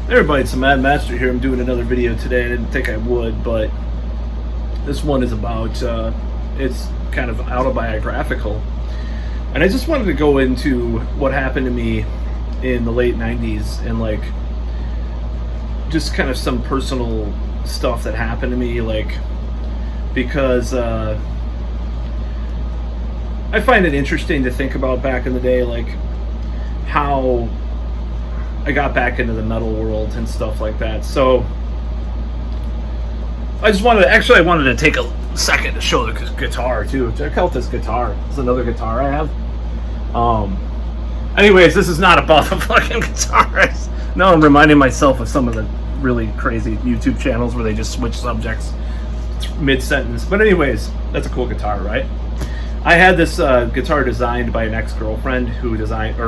Hey everybody, it's the Mad Master here. I'm doing another video today. I didn't think I would, but this one is about, it's kind of autobiographical. And I just wanted to go into what happened to me in the late 90s and like just kind of some personal stuff that happened to me, like, because I find it interesting to think about back in the day, like how I got back into the metal world and stuff like that. So I wanted to take a second to show the guitar too. Check out this guitar. It's another guitar I have. Anyways, this is not about the fucking guitar. No, I'm reminding myself of some of the really crazy YouTube channels where they just switch subjects mid-sentence. But anyways, that's a cool guitar, right? I had this guitar designed by an ex-girlfriend who designed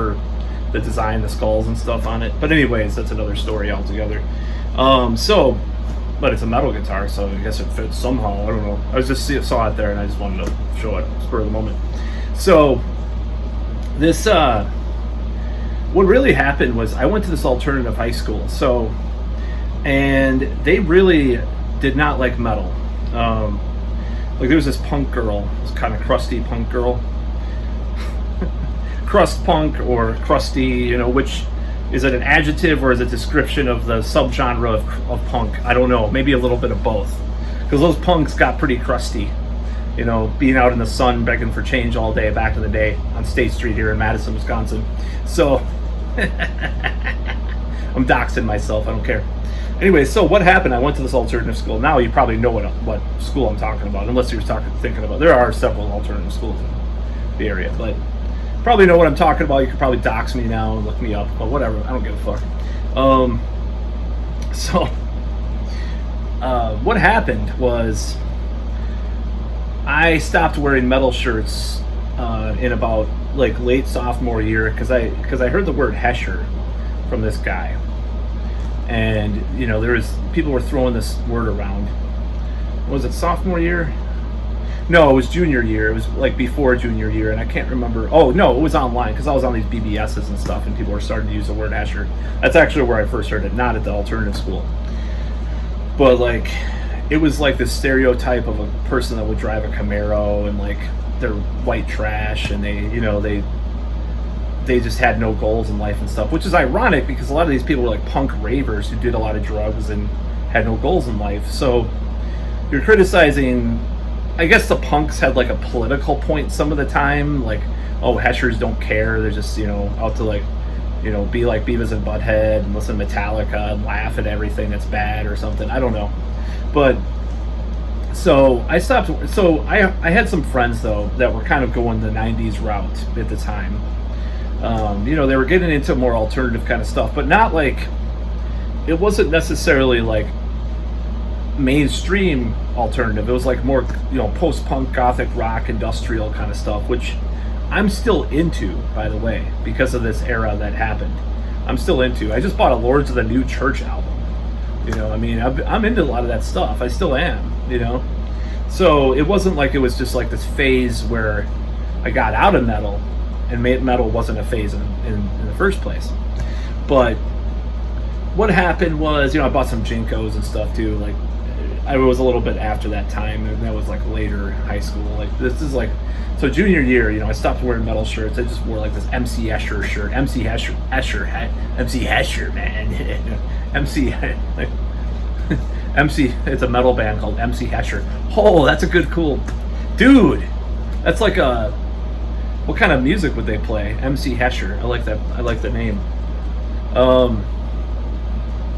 the skulls and stuff on it. But anyways, that's another story altogether. But it's a metal guitar, so I guess it fits somehow. I don't know. I was just saw it there, and I just wanted to show it spur of the moment. So this, what really happened was I went to this alternative high school. And they really did not like metal. Like there was this punk girl, this kind of crusty punk girl. Crust punk or crusty, you know, which is it an adjective or is it a description of the subgenre of punk? I don't know, maybe a little bit of both, because those punks got pretty crusty, you know, being out in the sun begging for change all day back in the day on State Street here in Madison, Wisconsin. So I'm doxing myself, I don't care. Anyway, so what happened? I went to this alternative school. Now you probably know what school I'm talking about, unless you're thinking about. There are several alternative schools in the area, but probably know what I'm talking about. You could probably dox me now and look me up, but whatever. I don't give a fuck. What happened was I stopped wearing metal shirts in about like late sophomore year because I heard the word Hesher from this guy, and you know people were throwing this word around. Was it sophomore year? No, it was junior year. It was like before junior year, and I can't remember. Oh, no, it was online because I was on these BBSs and stuff, and people were starting to use the word Escher. That's actually where I first heard it, not at the alternative school. But, like, it was like this stereotype of a person that would drive a Camaro and, like, they're white trash, and they just had no goals in life and stuff, which is ironic because a lot of these people were, like, punk ravers who did a lot of drugs and had no goals in life. So you're criticizing... I guess the punks had like a political point some of the time, like, oh, Heshers don't care, they're just, you know, out to like, you know, be like Beavis and Butthead and listen to Metallica and laugh at everything that's bad or something. I don't know. But so I stopped. So I had some friends though that were kind of going the 90s route at the time. You know, they were getting into more alternative kind of stuff, but not like, it wasn't necessarily like mainstream alternative. It was like more, you know, post-punk, gothic rock, industrial kind of stuff, which I'm still into, by the way, because of this era that happened. I'm still into. I just bought a Lords of the New Church album. You know, I mean, I'm into a lot of that stuff. I still am, you know. So it wasn't like it was just like this phase where I got out of metal and metal wasn't a phase in the first place. But what happened was, you know, I bought some Jinkos and stuff too, like, I was a little bit after that time, and that was like later high school. Like this is like, so junior year, you know, I stopped wearing metal shirts. I just wore like this MC Escher shirt, MC Escher, man, MC. It's a metal band called MC Escher. Oh, that's a good, cool, dude. That's like a, what kind of music would they play? MC Escher. I like that. I like the name.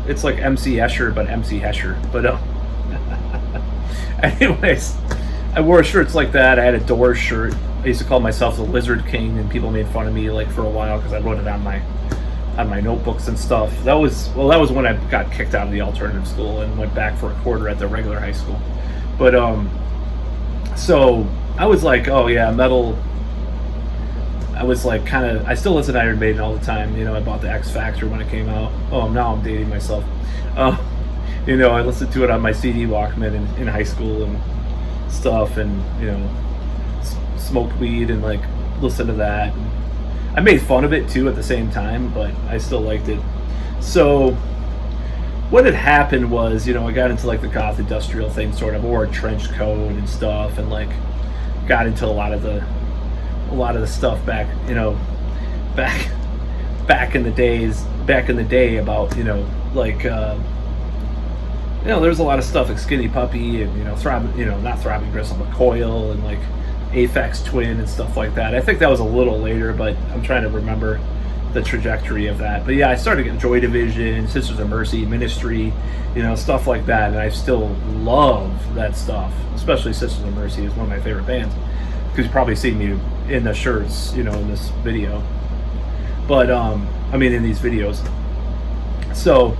It's like MC Escher, but MC Escher. But anyways, I wore shirts like that. I had a Doors shirt. I used to call myself the Lizard King, and people made fun of me like for a while because I wrote it on my notebooks and stuff. That was when I got kicked out of the alternative school and went back for a quarter at the regular high school. But so I was like, oh yeah, metal. I was like kind of, I still listen to Iron Maiden all the time. You know, I bought the X Factor when it came out. Oh, now I'm dating myself. You know, I listened to it on my CD Walkman in high school and stuff, and, you know, smoked weed and like listened to that. I made fun of it too at the same time, but I still liked it. So what had happened was, I got into like the goth industrial thing, sort of, wore a trench coat and stuff, and like got into a lot of the stuff back, back in the day about, like there's a lot of stuff like Skinny Puppy and not Throbbing Gristle but Coil and like Aphex Twin and stuff like that. I think that was a little later, but I'm trying to remember the trajectory of that. But yeah, I started getting Joy Division, Sisters of Mercy, Ministry, stuff like that, and I still love that stuff. Especially Sisters of Mercy is one of my favorite bands, because you probably seen me in the shirts, in this video. But in these videos. So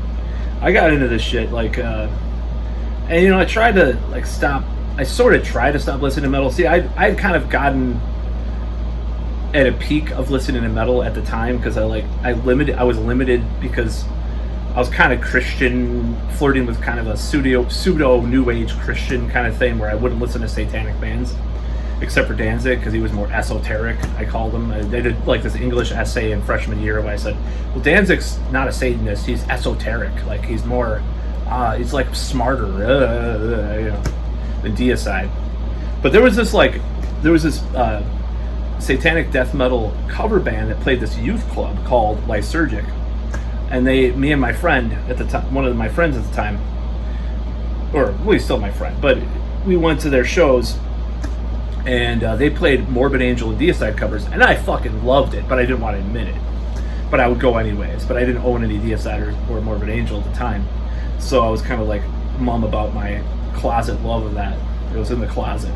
I got into this shit like, and I tried to like stop. I sort of tried to stop listening to metal. See, I'd kind of gotten at a peak of listening to metal at the time, because I was limited because I was kind of Christian, flirting with kind of a pseudo new age Christian kind of thing, where I wouldn't listen to satanic bands except for Danzig, because he was more esoteric, I called him. They did like this English essay in freshman year where I said, well, Danzig's not a Satanist, he's esoteric, like he's more he's like smarter than Deicide. But there was this satanic death metal cover band that played this youth club called Lysergic, and me and my friend at the time, one of my friends at the time, or well, he's still my friend, but we went to their shows, and they played Morbid Angel and Deicide covers, and I fucking loved it, but I didn't want to admit it. But I would go anyways, but I didn't own any Deicide or Morbid Angel at the time, so I was kind of like mum about my closet love of that. It was in the closet,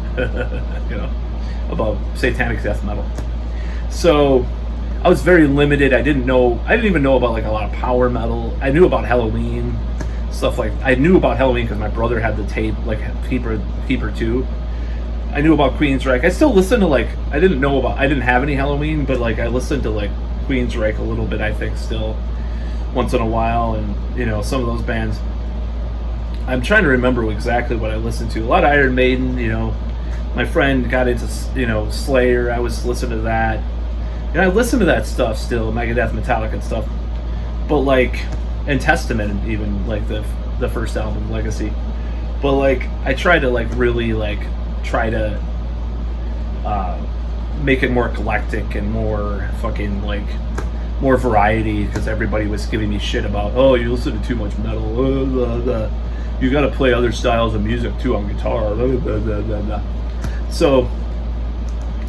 about satanic death metal. So I was very limited. I didn't even know about like a lot of power metal. I knew about Halloween, stuff like, I knew about Halloween because my brother had the tape, like Keeper 2. I knew about Queensryche. I still listened to like, I didn't have any Halloween, but like I listened to like Queensryche a little bit, I think, still once in a while, and some of those bands. I'm trying to remember exactly what I listened to. A lot of Iron Maiden, my friend got into Slayer. I was listening to that. I listened to that stuff still, Megadeth, Metallica and stuff. But like, and Testament, even like the first album, Legacy. But like, I tried to like really like try to make it more eclectic and more fucking like more variety, because everybody was giving me shit about, oh, you listen to too much metal, blah, blah. You got to play other styles of music too on guitar, blah, blah, blah, blah, blah. So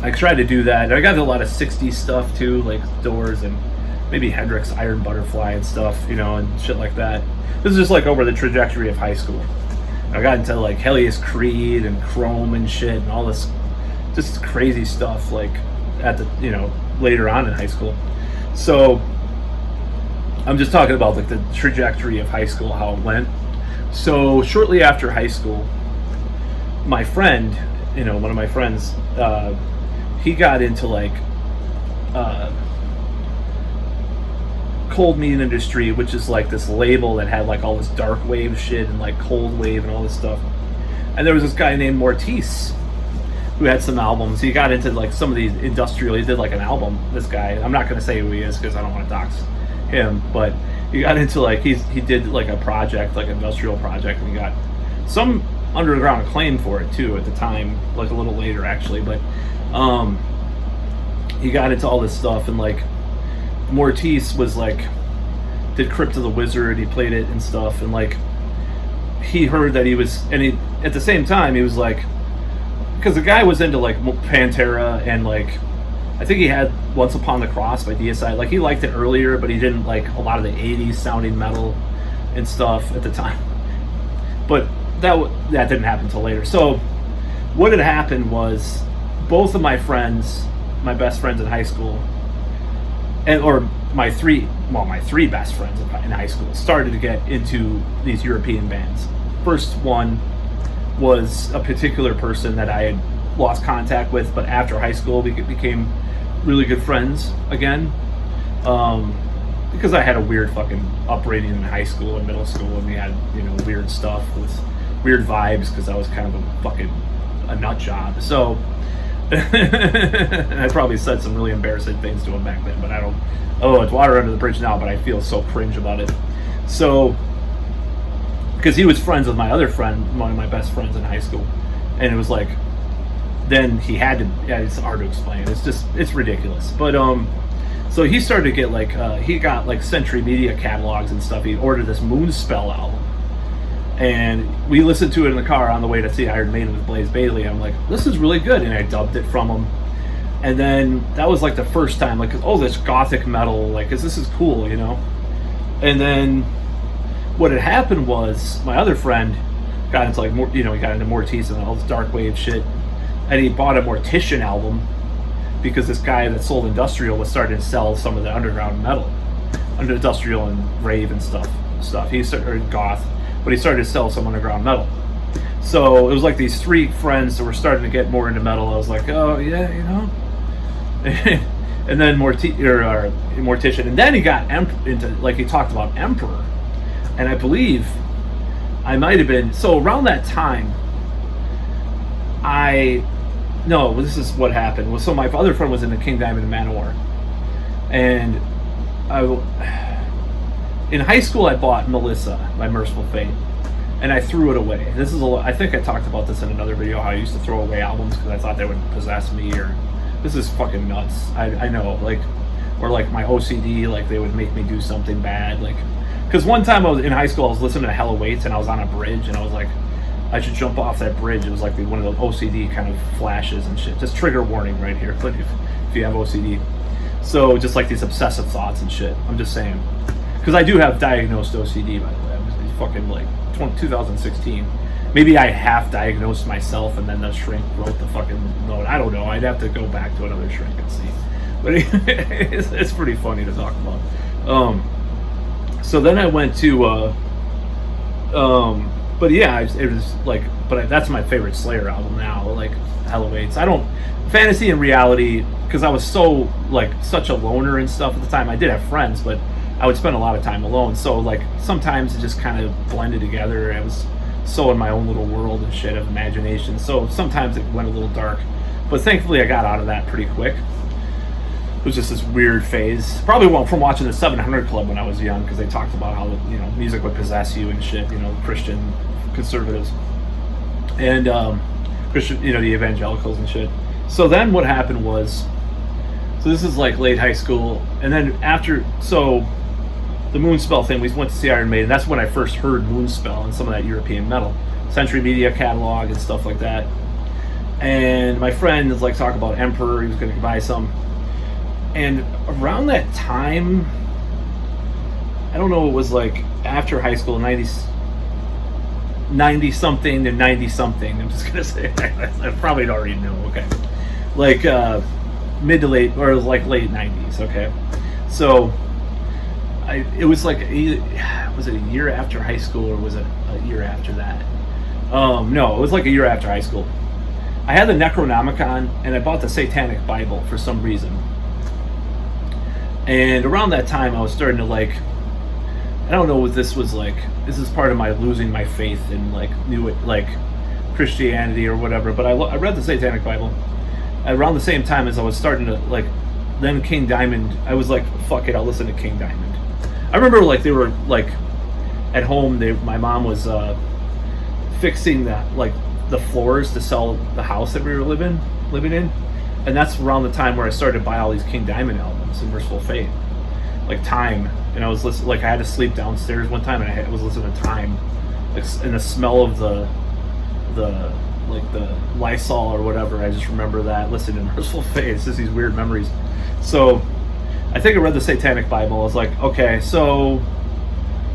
I tried to do that. I got into a lot of 60s stuff too, like Doors and maybe Hendrix, Iron Butterfly and stuff, and shit like that. This is just like over the trajectory of high school. I got into like Hellius Creed and Chrome and shit and all this just crazy stuff like at the later on in high school. So I'm just talking about like the trajectory of high school, how it went. So shortly after high school, my friend, one of my friends, he got into like Cold Meat Industry, which is like this label that had like all this dark wave shit and like cold wave and all this stuff. And there was this guy named Mortiz who had some albums. He got into like some of these industrial, he did like an album, this guy. I'm not going to say who he is because I don't want to dox him, but he got into like, he did like a project, like an industrial project, and he got some underground acclaim for it too at the time, like a little later actually, but he got into all this stuff, and like Mortiz was like, did Crypt of the Wizard, he played it and stuff, and like he heard that he was, and he at the same time he was like, because the guy was into like Pantera and like I think he had Once Upon the Cross by Deicide. Like he liked it earlier, but he didn't like a lot of the 80s sounding metal and stuff at the time. But that didn't happen until later. So what had happened was both of my friends, my best friends in high school, my three best friends in high school started to get into these European bands. First one was a particular person that I had lost contact with, but after high school we became really good friends again, because I had a weird fucking upbringing in high school and middle school, and we had weird stuff with weird vibes because I was kind of a nut job. So and I probably said some really embarrassing things to him back then, but it's water under the bridge now, but I feel so cringe about it. So because he was friends with my other friend, one of my best friends in high school, and it was like, then he had to. Yeah, it's hard to explain. It's ridiculous. But so he started to get like he got like Century Media catalogs and stuff. He ordered this Moonspell album, and we listened to it in the car on the way to see Iron Maiden with Blaze Bayley. I'm like, this is really good, and I dubbed it from him. And then that was like the first time, like, oh, this gothic metal, like, this is cool, you know. And then what had happened was my other friend got into like more, you know, he got into Mortise and all this dark wave shit, and he bought a Mortician album because this guy that sold industrial was starting to sell some of the underground metal, under industrial and rave and stuff. He started, or goth, but he started to sell some underground metal. So it was like these three friends that were starting to get more into metal. I was like, oh yeah, you know. And then Mortician, and then he got into, like, he talked about Emperor, and I believe I might have been, so around that time, this is what happened. So my other friend was in the King Diamond and Manowar, and in high school I bought Melissa by Merciful Fate, and I threw it away. I think I talked about this in another video, how I used to throw away albums because I thought they would possess me, or this is fucking nuts. I know, like, or like my OCD, like they would make me do something bad, like, because one time I was in high school, I was listening to Hell Awaits, and I was on a bridge, and I was like, I should jump off that bridge. It was like one of those OCD kind of flashes and shit. Just trigger warning right here, but if you have OCD. So just like these obsessive thoughts and shit. I'm just saying, because I do have diagnosed OCD, by the way. I was fucking like 2016. Maybe I half diagnosed myself, and then the shrink wrote the fucking note. I don't know. I'd have to go back to another shrink and see. But it's pretty funny to talk about. So then I went to, but yeah, it was like, but that's my favorite Slayer album now. Like Hell Awaits. I don't fantasy and reality, because I was so like such a loner and stuff at the time. I did have friends, but I would spend a lot of time alone. So like sometimes it just kind of blended together. I was so in my own little world and shit of imagination. So sometimes it went a little dark, but thankfully I got out of that pretty quick. It was just this weird phase. Probably from watching the 700 Club when I was young, because they talked about how, you know, music would possess you and shit. You know, Christian conservatives and Christian, you know, the evangelicals and shit. So then what happened was, so this is like late high school, and then after, so the Moonspell thing, we went to see Iron Maiden. That's when I first heard Moonspell and some of that European metal, Century Media catalog and stuff like that. And my friend was like talking about Emperor. He was going to buy some. And around that time, I don't know, it was like after high school, 90 something to 90 something. I'm just going to say, I probably already know. Okay. Like mid to late, or like late 90s. Okay. So it was like, was it a year after high school, or was it a year after that? No, it was like a year after high school. I had the Necronomicon, and I bought the Satanic Bible for some reason. And around that time, I was starting to like, I don't know what this was like. This is part of my losing my faith in like like Christianity or whatever. But I read the Satanic Bible around the same time as I was starting to like. Then King Diamond, I was like, fuck it, I'll listen to King Diamond. I remember like they were like at home. My mom was fixing the floors to sell the house that we were living in. And that's around the time where I started to buy all these King Diamond albums and Merciful Fate, like Time. And I was listening, like I had to sleep downstairs one time, and I was listening to Time, like, and the smell of the Lysol or whatever. I just remember that, listening to Merciful Fate. It's just these weird memories. So I think I read the Satanic Bible. I was like, okay, so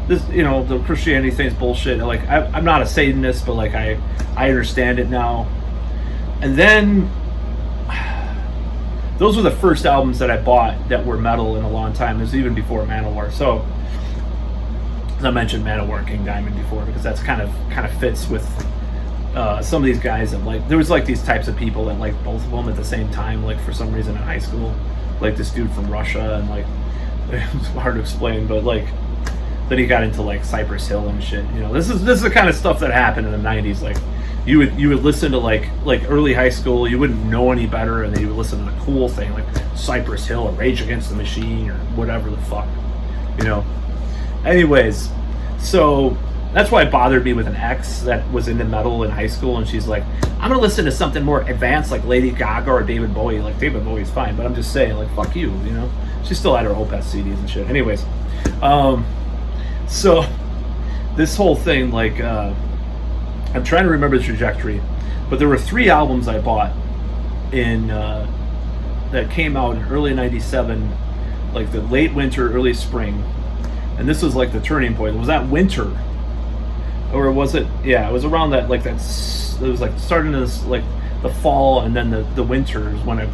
this, you know, the Christianity thing is bullshit. Like I'm not a Satanist, but like I understand it now. And then those were the first albums that I bought that were metal in a long time. It was even before Manowar. So, as I mentioned Manowar and King Diamond before, because that's kind of fits with some of these guys that like. There was like these types of people that like both of them at the same time. Like for some reason in high school, like this dude from Russia, and like it was hard to explain, but like then he got into like Cypress Hill and shit. You know, this is the kind of stuff that happened in the '90s. Like you would listen to like early high school, you wouldn't know any better, and then you would listen to the cool thing like Cypress Hill or Rage Against the Machine or whatever the fuck, you know. Anyways, so That's why it bothered me with an ex that was into metal in high school, and she's like, I'm gonna listen to something more advanced like Lady Gaga or David Bowie. Like, David Bowie's fine, but I'm just saying, like, fuck you, you know? She still had her Opeth CDs and shit. Anyways, so this whole thing, like, I'm trying to remember the trajectory, but there were 3 albums I bought in that came out in early '97, like the late winter, early spring, and this was like the turning point. Was that winter, or was it? Yeah, it was around that. Like that. It was like starting this like the fall, and then the winter is when I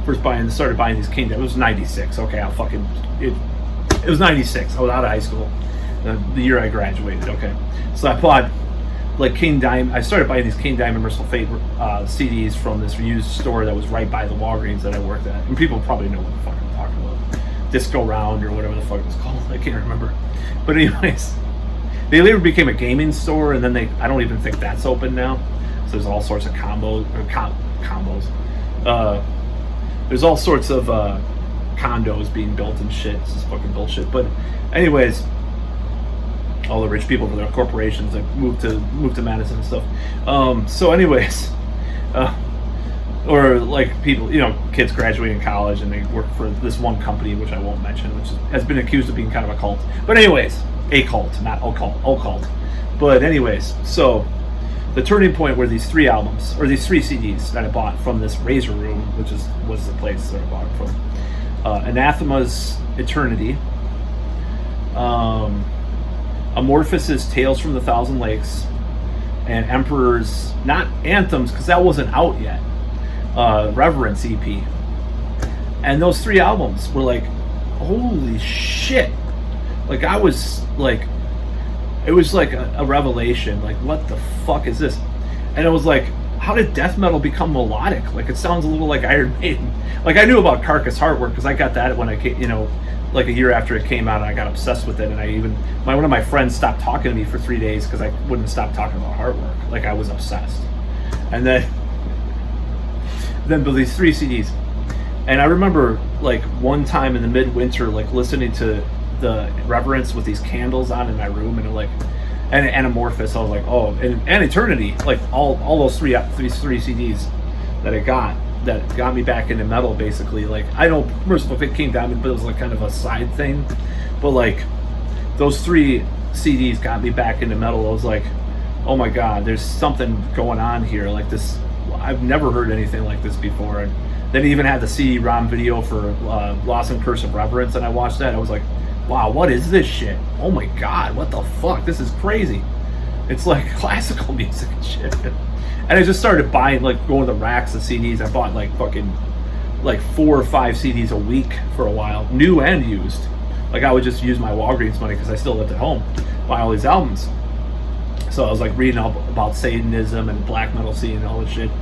first started buying these King. It was '96. Okay, it was '96. I was out of high school, the year I graduated. Okay, so I bought like King Diamond. I started buying these King Diamond Merciful Fate CDs from this used store that was right by the Walgreens that I worked at. And people probably know what the fuck I'm talking about. Disco Round or whatever the fuck it was called. I can't remember. But anyways, they later became a gaming store, and then I don't even think that's open now. So there's all sorts of combos. There's all sorts of condos being built and shit. This is fucking bullshit. But anyways, all the rich people for their corporations that moved to Madison and stuff. So anyways, or like people, you know, kids graduating college and they work for this one company, which I won't mention, which has been accused of being kind of a cult. But anyways, a cult, not occult. But anyways, so the turning point were these 3 albums, or these 3 CDs that I bought from this Razor Room, which was the place that I bought it from. Anathema's Eternity. Amorphous' Tales from the Thousand Lakes, and Emperor's, not Anthems because that wasn't out yet, Reverence EP. And those 3 albums were like, holy shit. Like, I was like, it was like a revelation. Like, what the fuck is this? And it was like, how did death metal become melodic? Like, it sounds a little like Iron Maiden. Like, I knew about Carcass Heartwork because I got that when I came, you know, like a year after it came out, and I got obsessed with it. And one of my friends stopped talking to me for 3 days because I wouldn't stop talking about Heartwork. Like, I was obsessed. And then but these 3 CDs, and I remember like one time in the midwinter, like listening to the Reverence with these candles on in my room, and like, and Anamorphous. I was like, oh, and Eternity, like all those three CDs that I got. That got me back into metal, basically. Like, I know Merciful Fate came down, but it was like kind of a side thing. But like, those 3 CDs got me back into metal. I was like, oh my god, there's something going on here. Like this, I've never heard anything like this before. And then even had the CD-ROM video for Lost and Curse of Reverence, and I watched that. I was like, wow, what is this shit? Oh my god, what the fuck? This is crazy. It's like classical music and shit. And I just started buying, like, going to the racks of CDs. I bought, like, fucking, like, 4 or 5 CDs a week for a while, new and used. Like, I would just use my Walgreens money because I still lived at home, buy all these albums. So I was, like, reading all about Satanism and black metal scene and all this shit.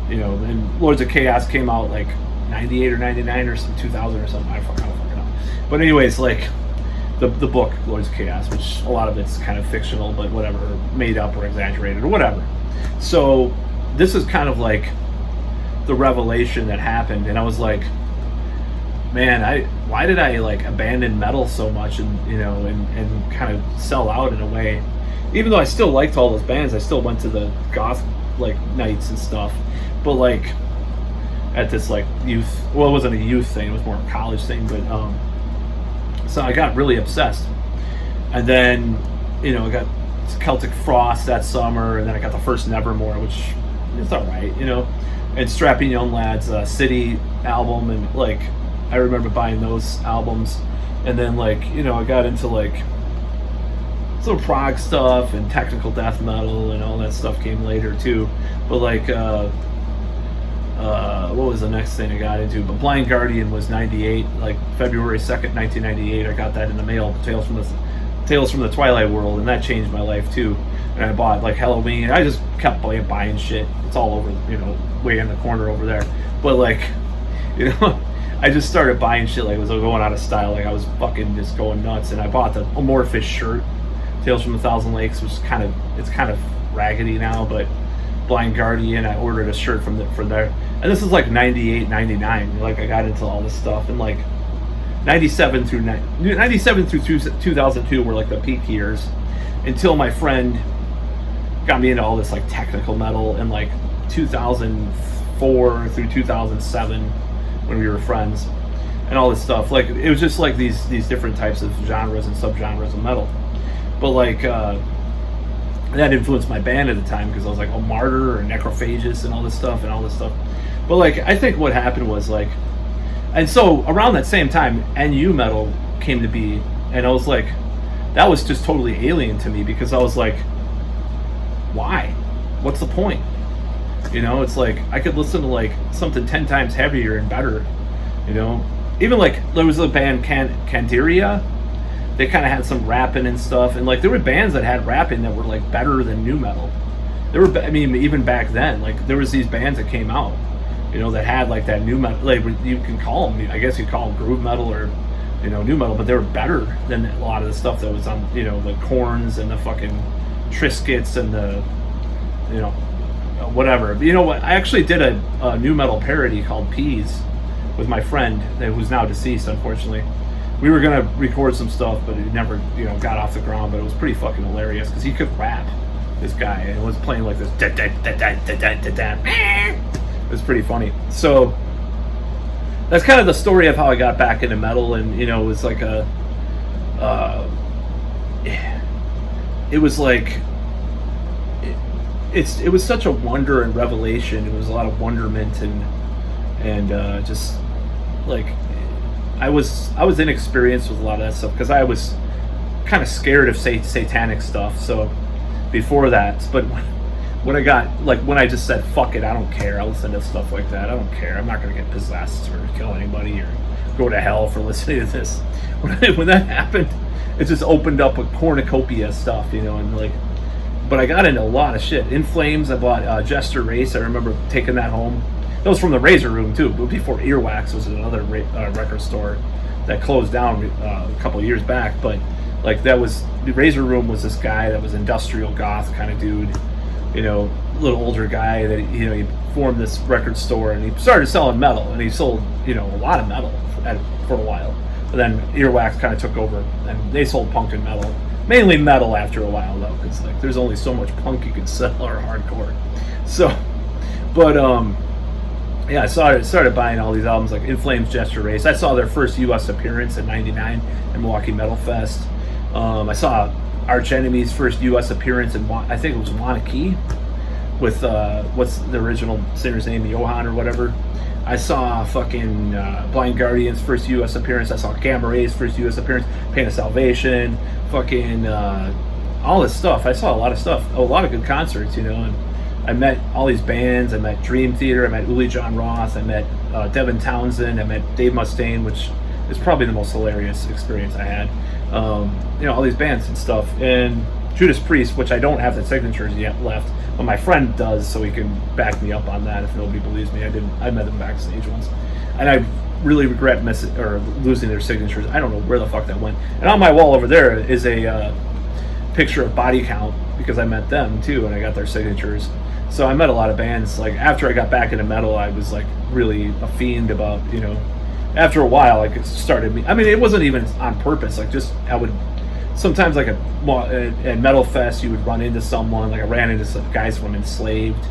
You know, and Lords of Chaos came out, like, 98 or 99 or 2000 or something. I don't fucking know. But anyways, like, the book, Lords of Chaos, which a lot of it's kind of fictional, but whatever, made up or exaggerated or whatever. So this is kind of like the revelation that happened, and I was like, man, why did I like abandon metal so much, and you know, and kind of sell out in a way? Even though I still liked all those bands, I still went to the goth like nights and stuff, but like at this like youth, well, it wasn't a youth thing, it was more a college thing, but so I got really obsessed, and then, you know, I got Celtic Frost that summer, and then I got the first Nevermore, which is alright, you know, and Strapping Young Lads City album, and like I remember buying those albums, and then like, you know, I got into like some prog stuff and technical death metal, and all that stuff came later too. But like what was the next thing I got into? But Blind Guardian was 98, like February 2nd, 1998. I got that in the mail, Tales from the Twilight World, and that changed my life too. And I bought like Halloween. I just kept buying shit. It's all over, you know, way in the corner over there. But like, you know, I just started buying shit like it was going out of style. Like I was fucking just going nuts. And I bought the Amorphous shirt, Tales from the Thousand Lakes, which is kind of raggedy now, but Blind Guardian, I ordered a shirt from there. And this is like 98, 99. Like I got into all this stuff, and like 97 through 2002 were like the peak years. until my friend got me into all this like technical metal in like 2004 through 2007 when we were friends, and all this stuff. Like it was just like these different types of genres and subgenres of metal. But like that influenced my band at the time, because I was like, oh, Martyr and Necrophagus and all this stuff. But like I think what happened was like, and so around that same time, NU metal came to be, and I was like, that was just totally alien to me, because I was like, why? What's the point? You know, it's like I could listen to like something 10 times heavier and better. You know, even like there was a band Candiria. They kind of had some rapping and stuff, and like there were bands that had rapping that were like better than nu metal. There were, I mean, even back then, like there was these bands that came out, you know, that had like that nu metal. Like you can call them, I guess you call them groove metal or, you know, nu metal, but they were better than a lot of the stuff that was on, you know, the Korns and the fucking Triscuits and the, you know, whatever. But you know what? I actually did a nu metal parody called Peas with my friend who's now deceased, unfortunately. We were gonna record some stuff, but it never, you know, got off the ground. But it was pretty fucking hilarious because he could rap, this guy, and it was playing like this. It was pretty funny. So that's kind of the story of how I got back into metal, and you know, it was like it was like it was such a wonder and revelation. It was a lot of wonderment and just like I was inexperienced with a lot of that stuff because I was kind of scared of satanic stuff. So before that, but when I just said fuck it, I don't care, I'll listen to stuff like that, I don't care, I'm not gonna get possessed or kill anybody or go to hell for listening to this. When that happened, it just opened up a cornucopia of stuff, you know, and like, but I got into a lot of shit. In Flames, I bought Jester Race. I remember taking that home. That was from the Razor Room too, but before Earwax was another record store that closed down a couple of years back. But like that was, the Razor Room was this guy that was industrial goth kind of dude, you know, little older guy that, you know, he formed this record store and he started selling metal, and he sold, you know, a lot of metal for a while. But then Earwax kind of took over and they sold punk and metal, mainly metal after a while though, because like there's only so much punk you can sell or hardcore. So, but yeah, I started buying all these albums, like In Flames, Jester Race. I saw their first U.S. appearance in '99 at Milwaukee Metal Fest. I saw Arch Enemy's first U.S. appearance in, I think it was Wanakee, with what's the original singer's name, Johan or whatever. I saw fucking Blind Guardian's first U.S. appearance. I saw Gamma Ray's first U.S. appearance. Pain of Salvation, fucking all this stuff. I saw a lot of stuff, a lot of good concerts, you know. And I met all these bands. I met Dream Theater. I met Uli John Roth. I met Devin Townsend. I met Dave Mustaine, which is probably the most hilarious experience I had. You know, all these bands and stuff. And Judas Priest, which I don't have the signatures yet left, but my friend does, so he can back me up on that if nobody believes me. I met them backstage once, and I really regret losing their signatures. I don't know where the fuck that went. And on my wall over there is a picture of Body Count, because I met them too, and I got their signatures. So I met a lot of bands. Like after I got back into metal, I was like really a fiend about, you know, after a while, like it started me. I mean, it wasn't even on purpose. Like just I would sometimes, like at Metal Fest, you would run into someone. Like I ran into some guys from Enslaved,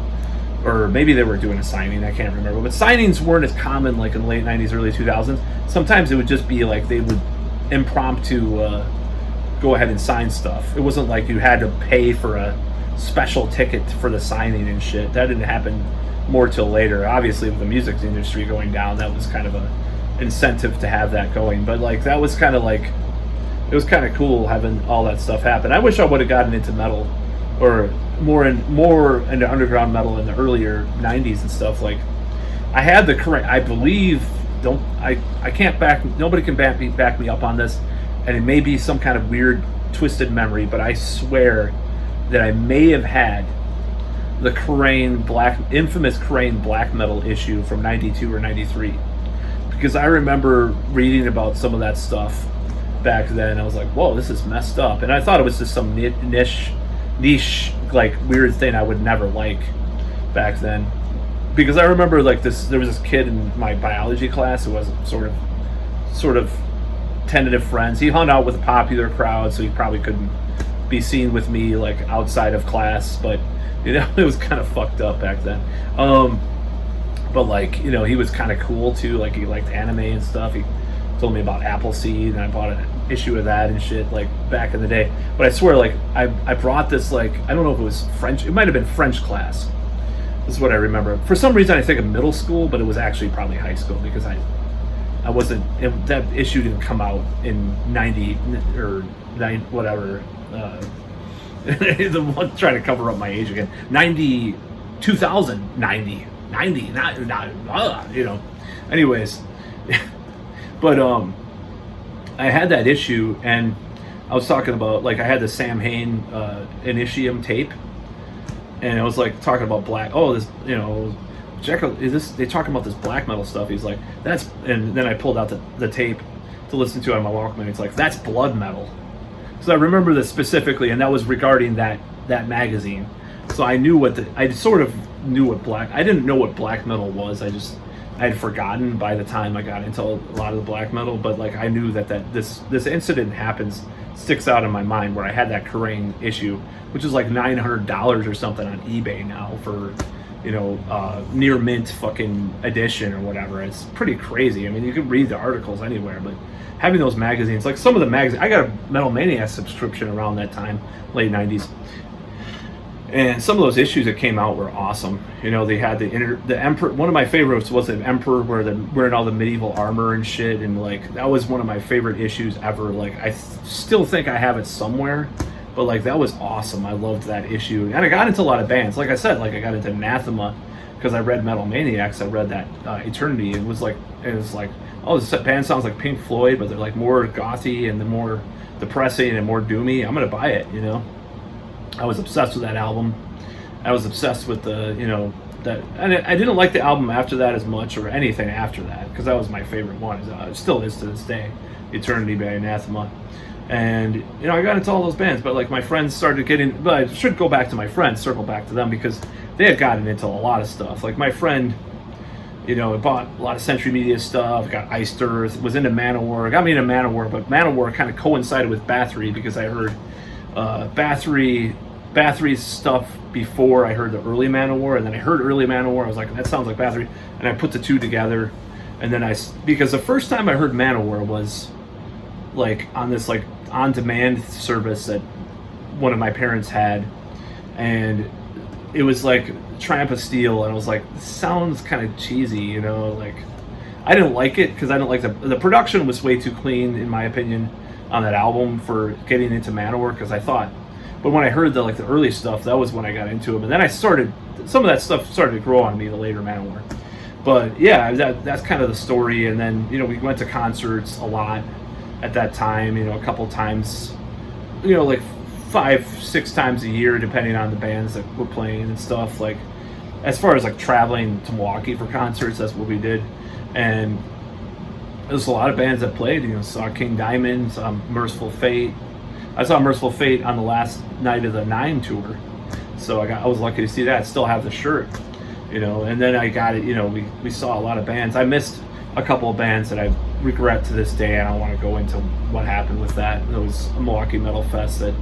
or maybe they were doing a signing. I can't remember. But signings weren't as common like in the late '90s, early 2000s. Sometimes it would just be like they would impromptu go ahead and sign stuff. It wasn't like you had to pay for a special ticket for the signing and shit. That didn't happen more till later. Obviously, with the music industry going down, that was kind of a incentive to have that going. But like that was kind of like, it was kind of cool having all that stuff happen. I wish I would have gotten into metal, or more into underground metal in the earlier '90s and stuff. Like I had the correct, I believe, I can't nobody can back me up on this, and it may be some kind of weird twisted memory, but I swear that I may have had the infamous Kerrang black metal issue from '92 or '93, because I remember reading about some of that stuff back then. I was like, whoa, this is messed up, and I thought it was just some niche like weird thing I would never like back then, because I remember like there was this kid in my biology class who was sort of tentative friends. He hung out with a popular crowd, so he probably couldn't be seen with me like outside of class, but you know, it was kind of fucked up back then. But like, you know, he was kind of cool too. Like he liked anime and stuff. He told me about Appleseed, and I bought an issue of that and shit like back in the day. But I swear, like I brought this, like, I don't know if it was French. It might have been French class. This is what I remember. For some reason, I think of middle school, but it was actually probably high school because I wasn't. That issue didn't come out in 90 or 9 whatever. The one trying to cover up my age again. 90, 2000, 90, not you know. Anyways, but I had that issue, and I was talking about, like, I had the Sam Hain Initium tape, and I was like talking about this, you know, is this, they talking about this black metal stuff. He's like, that's, and then I pulled out the tape to listen to on my Walkman. It's like, that's blood metal. So I remember this specifically, and that was regarding that magazine. So I knew I sort of knew what I didn't know what black metal was. I had forgotten by the time I got into a lot of the black metal, but like I knew that this incident sticks out in my mind, where I had that Kerrang issue, which is like $900 or something on eBay now for, you know, near mint fucking edition or whatever. It's pretty crazy. I mean, you can read the articles anywhere, but having those magazines, like some of the magazines, I got a Metal Maniacs subscription around that time, late 90s. And some of those issues that came out were awesome. You know, they had the Emperor. One of my favorites was the Emperor, where they're wearing all the medieval armor and shit. And like, that was one of my favorite issues ever. Like, I still think I have it somewhere, but like, that was awesome. I loved that issue. And I got into a lot of bands. Like I said, like I got into Anathema because I read Metal Maniacs. I read that Eternity, and it was like, oh, this band sounds like Pink Floyd, but they're like more gothy and the more depressing and more doomy. I'm gonna buy it, you know. I was obsessed with that album. I was obsessed with the, you know, that, and I didn't like the album after that as much, or anything after that, because that was my favorite one. It still is to this day, Eternity by Anathema. And, you know, I got into all those bands, but like my friends started getting, but I should go back to my friends, circle back to them, because they had gotten into a lot of stuff. Like my friend, you know, bought a lot of Century Media stuff, got Iced Earth, was into Manowar, got me into Manowar, but Manowar kind of coincided with Bathory, because I heard Bathory's stuff before I heard the early Manowar, and then I heard early Manowar. I was like, that sounds like Bathory, and I put the two together. And then because the first time I heard Manowar was like on this like on-demand service that one of my parents had, and it was like Triumph of Steel, and I was like, this sounds kind of cheesy, you know, like I didn't like it because I didn't like the production was way too clean, in my opinion, on that album for getting into Manowar, because I thought, but when I heard the early stuff, that was when I got into it. And then some of that stuff started to grow on me, the later Manowar. But yeah, that's kind of the story. And then, you know, we went to concerts a lot at that time, you know, a couple times, you know, like 5-6 times a year, depending on the bands that were playing and stuff. Like, as far as like traveling to Milwaukee for concerts, that's what we did. And there's a lot of bands that played. You know, saw King Diamond, saw Merciful Fate. I saw Merciful Fate on the last night of the 9 tour, so I was lucky to see that. I still have the shirt, you know. And then I got it. You know, we saw a lot of bands. I missed a couple of bands that I regret to this day. I don't want to go into what happened with that. It was a Milwaukee Metal Fest that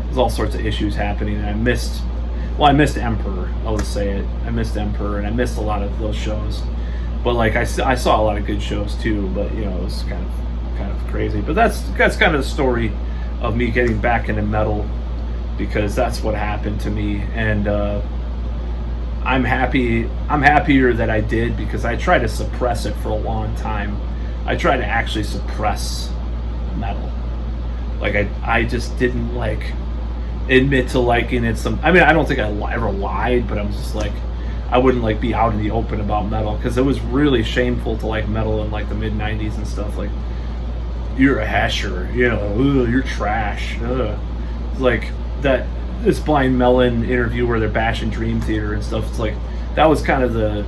there's all sorts of issues happening, and I missed Emperor. I'll just say it. I missed Emperor, and I missed a lot of those shows. But like I saw a lot of good shows too, but you know, it was kind of crazy. But that's kind of the story of me getting back into metal, because that's what happened to me. And I'm happier that I did, because I tried to suppress it for a long time. I tried to actually suppress metal. Like I just didn't like admit to liking it. I mean, I don't think I ever lied, but I'm just like, I wouldn't like be out in the open about metal, because it was really shameful to like metal in like the mid 90s and stuff. Like, you're a hasher, you know, ugh, you're trash. Ugh. Like this Blind Melon interview where they're bashing Dream Theater and stuff. It's like, that was kind of the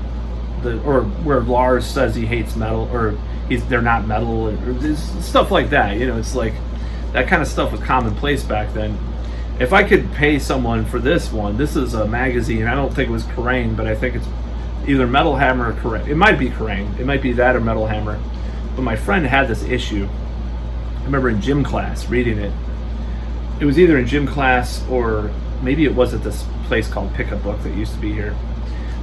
or where Lars says he hates metal, or they're not metal, or stuff like that. You know, it's like that kind of stuff was commonplace back then. If I could pay someone for this one, this is a magazine. I don't think it was Kerrang, but I think it's either Metal Hammer or Kerrang. It might be Kerrang. It might be that or Metal Hammer. But my friend had this issue. I remember in gym class reading it, it was either in gym class or maybe it was at this place called Pick a Book that used to be here.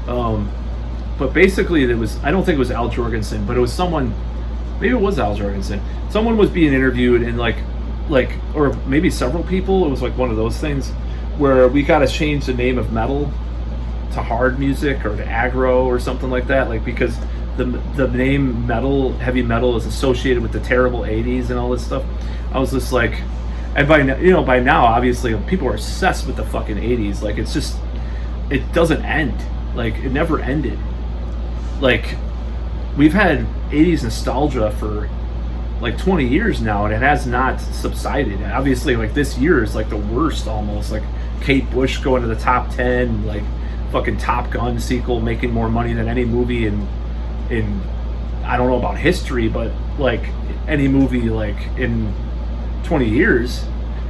But basically, it was, I don't think it was Al Jorgensen, but it was someone, maybe it was Al Jorgensen. Someone was being interviewed, and like, or maybe several people. It was like one of those things where we got to change the name of metal to hard music or to aggro or something like that, like because the name metal, heavy metal, is associated with the terrible 80s and all this stuff. I was just like, and by now obviously people are obsessed with the fucking 80s. Like it's just, it doesn't end. Like it never ended. Like we've had 80s nostalgia for like 20 years now, and it has not subsided. And obviously, like this year is like the worst almost. Like Kate Bush going to the top 10, like fucking Top Gun sequel making more money than any movie in I don't know about history, but like any movie like in 20 years.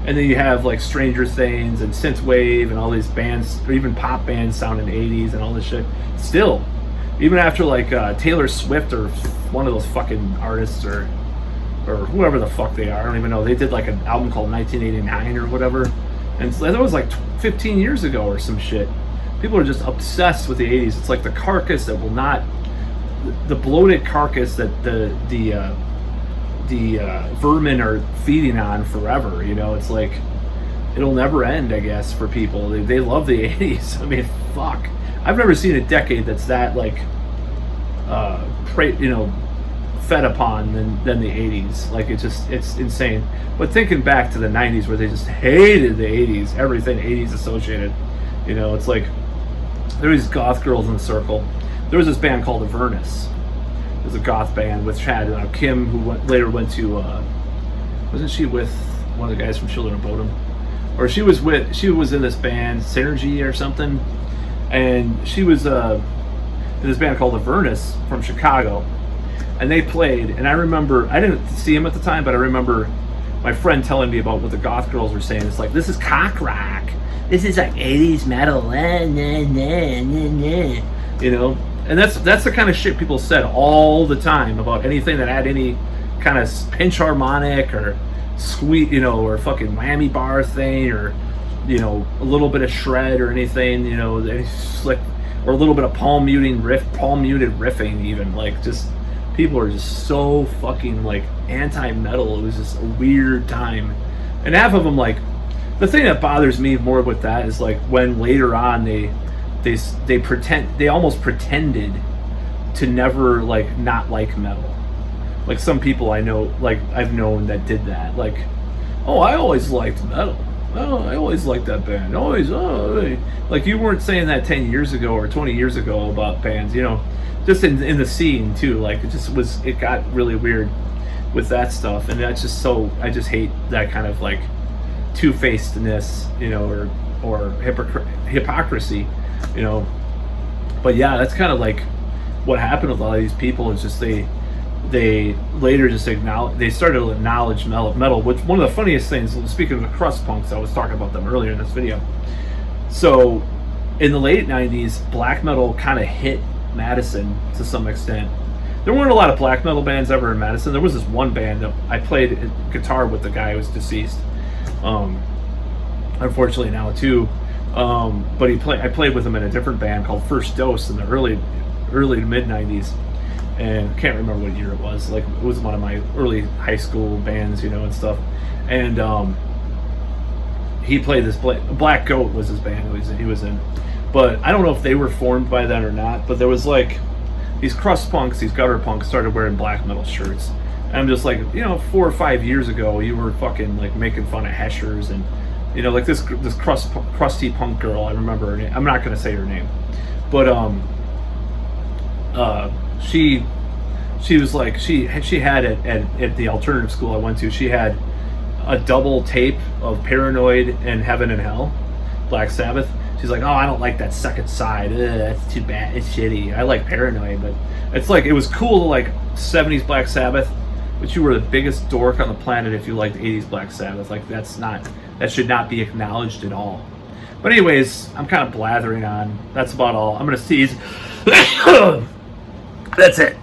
And then you have like Stranger Things and Synthwave and all these bands, or even pop bands sounding 80s and all this shit. Still, even after like Taylor Swift or one of those fucking artists or whoever the fuck they are, I don't even know. They did like an album called 1989 or whatever, and that was like 15 years ago or some shit. People are just obsessed with the 80s. It's like the carcass that will not, the bloated carcass that the vermin are feeding on forever. You know, it's like it'll never end, I guess, for people. They love the 80s. I mean, fuck. I've never seen a decade that's that like, fed upon than the 80s. Like it's insane. But thinking back to the 90s where they just hated the 80s, everything 80s associated, you know, it's like there was Goth Girls in the Circle. There was this band called Avernus. It was a goth band with Chad Kim, who later went to wasn't she with one of the guys from Children of Bodom? Or she was in this band Synergy or something, and she was in this band called Avernus from Chicago. And they played, and I remember, I didn't see him at the time, but I remember my friend telling me about what the Goth Girls were saying. It's like, this is cock rock. This is like 80s metal. You know? And that's the kind of shit people said all the time about anything that had any kind of pinch harmonic or squeak, you know, or fucking whammy bar thing, or, you know, a little bit of shred or anything, you know, like, or a little bit of palm muted riffing even, like just... People are just so fucking like anti-metal. It was just a weird time, and half of them, like, the thing that bothers me more with that is like when later on they almost pretended to never like not like metal. Like some people I know, like I've known that did that. Like, oh, I always liked metal. Oh, I always liked that band. Always, like you weren't saying that 10 years ago or 20 years ago about bands, you know. Just in the scene too, like it got really weird with that stuff, and that's just so, I just hate that kind of like two-facedness, you know, or hypocrisy, you know. But yeah, that's kind of like what happened with a lot of these people. Is just they later just they started to acknowledge metal, which one of the funniest things, speaking of the crust punks, I was talking about them earlier in this video. So in the late 90s, black metal kind of hit Madison to some extent. There weren't a lot of black metal bands ever in Madison. There was this one band that I played guitar with, the guy who was deceased, unfortunately now too, but I played with him in a different band called First Dose in the early to mid 90s, and I can't remember what year it was. Like, it was one of my early high school bands, you know, and stuff. And he played this Black Goat was his band he was in. But I don't know if they were formed by then or not, but there was like these crust punks, these gutter punks started wearing black metal shirts. And I'm just like, you know, 4 or 5 years ago, you were fucking like making fun of Heshers and, you know, like this crusty punk girl, I remember her name. I'm not going to say her name. But she was like, she had at the alternative school I went to, she had a double tape of Paranoid and Heaven and Hell, Black Sabbath. She's like, oh, I don't like that second side. That's too bad. It's shitty. I like Paranoid, but it's like, it was cool to like 70s Black Sabbath, but you were the biggest dork on the planet if you liked 80s Black Sabbath. Like, that should not be acknowledged at all. But anyways, I'm kind of blathering on. That's about all. I'm going to seize. That's it.